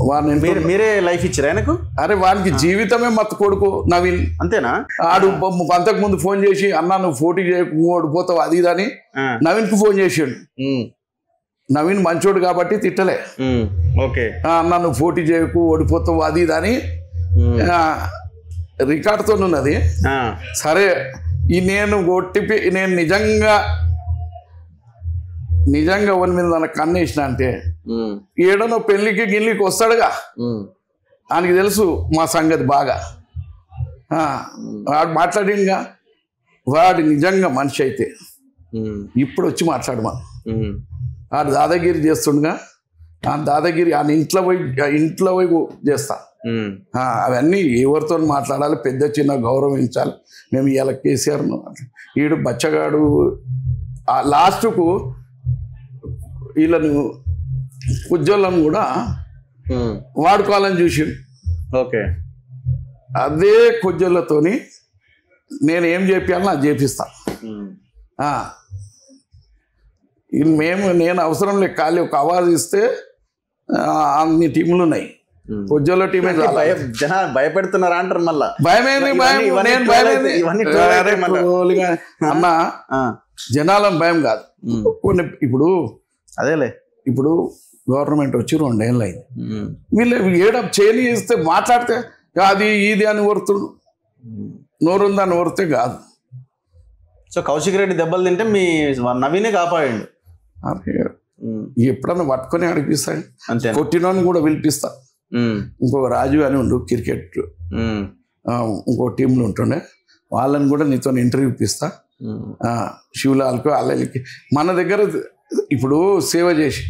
వాడిని మీరే లైఫ్ ఇచ్చారు ఆయనకు? అరే వానికి జీవితమే మత్తు కొడుకు నవీన్. అంతేనా? ఆడు అంతకు ముందు ఫోన్ చేసి అన్న నువ్వు పోటీ చేయకు ఓడిపోతావు అది ఇదని నవీన్కి ఫోన్ చేసాడు. నవీన్ మంచోడు కాబట్టి తిట్టలే. ఓకే అన్న నువ్వు పోటీ చేయకు ఓడిపోతావు అది ఇదని రికార్డుతో ఉన్నది. సరే నేను నిజంగా ఎవరి మీద నాకు కన్నేసిన అంటే ఏడనో పెళ్లికి గిల్లికి వస్తాడుగా, ఆయనకి తెలుసు మా సంగతి బాగా. వాడు మాట్లాడింగా, వాడు నిజంగా మనిషి అయితే ఇప్పుడు వచ్చి మాట్లాడమా. వాడు దాదాగిరి చేస్తుండగా ఆ దాదాగిరి ఆయన ఇంట్లో పోయి చేస్తా. అవన్నీ ఎవరితో మాట్లాడాలి, పెద్ద చిన్న గౌరవించాలి. మేము ఇలా కేసీఆర్ ఈడు బచ్చగాడు లాస్ట్కు వీళ్ళను ఉజ్వలను కూడా వాడుకోవాలని చూసి. ఓకే అదే కొజ్జలతోని నేను ఏం చేయాలో నాకు చేపిస్తా. నేను అవసరం లేక ఖాళీ ఒక అవార్డు ఇస్తే అన్ని టీములు ఉన్నాయి. కొజ్జల టీమే జనాలు భయపెడుతున్నారా అంటారు. మళ్ళా భయమైంది అన్న, జనాలను భయం కాదు. కొన్ని ఇప్పుడు అదేలే ఇప్పుడు గవర్నమెంట్ వచ్చి 2 ఏళ్ళు అయింది. వీళ్ళు ఏడప్ చేయని ఇస్తే మాట్లాడితే అది ఇది అని ఓరుతుడు, నోరుందని ఓరితే కాదు. సో కౌశిక్ రెడ్డి దెబ్బలు తింటే మీ నవీనే కాపాడండు. ఎప్పుడన్నా పట్టుకొని అడిపిస్తాడు, కొట్టినోని కూడా పిలిపిస్తా. ఇంకొక రాజు అని ఉండు క్రికెట్ ఇంకో టీంలో ఉంటుండే, వాళ్ళని కూడా నీతో ఇంటర్వ్యూ ఇప్పిస్తా. శివలాల్కు అల్లకి మన దగ్గర ఇప్పుడు సేవ చేసి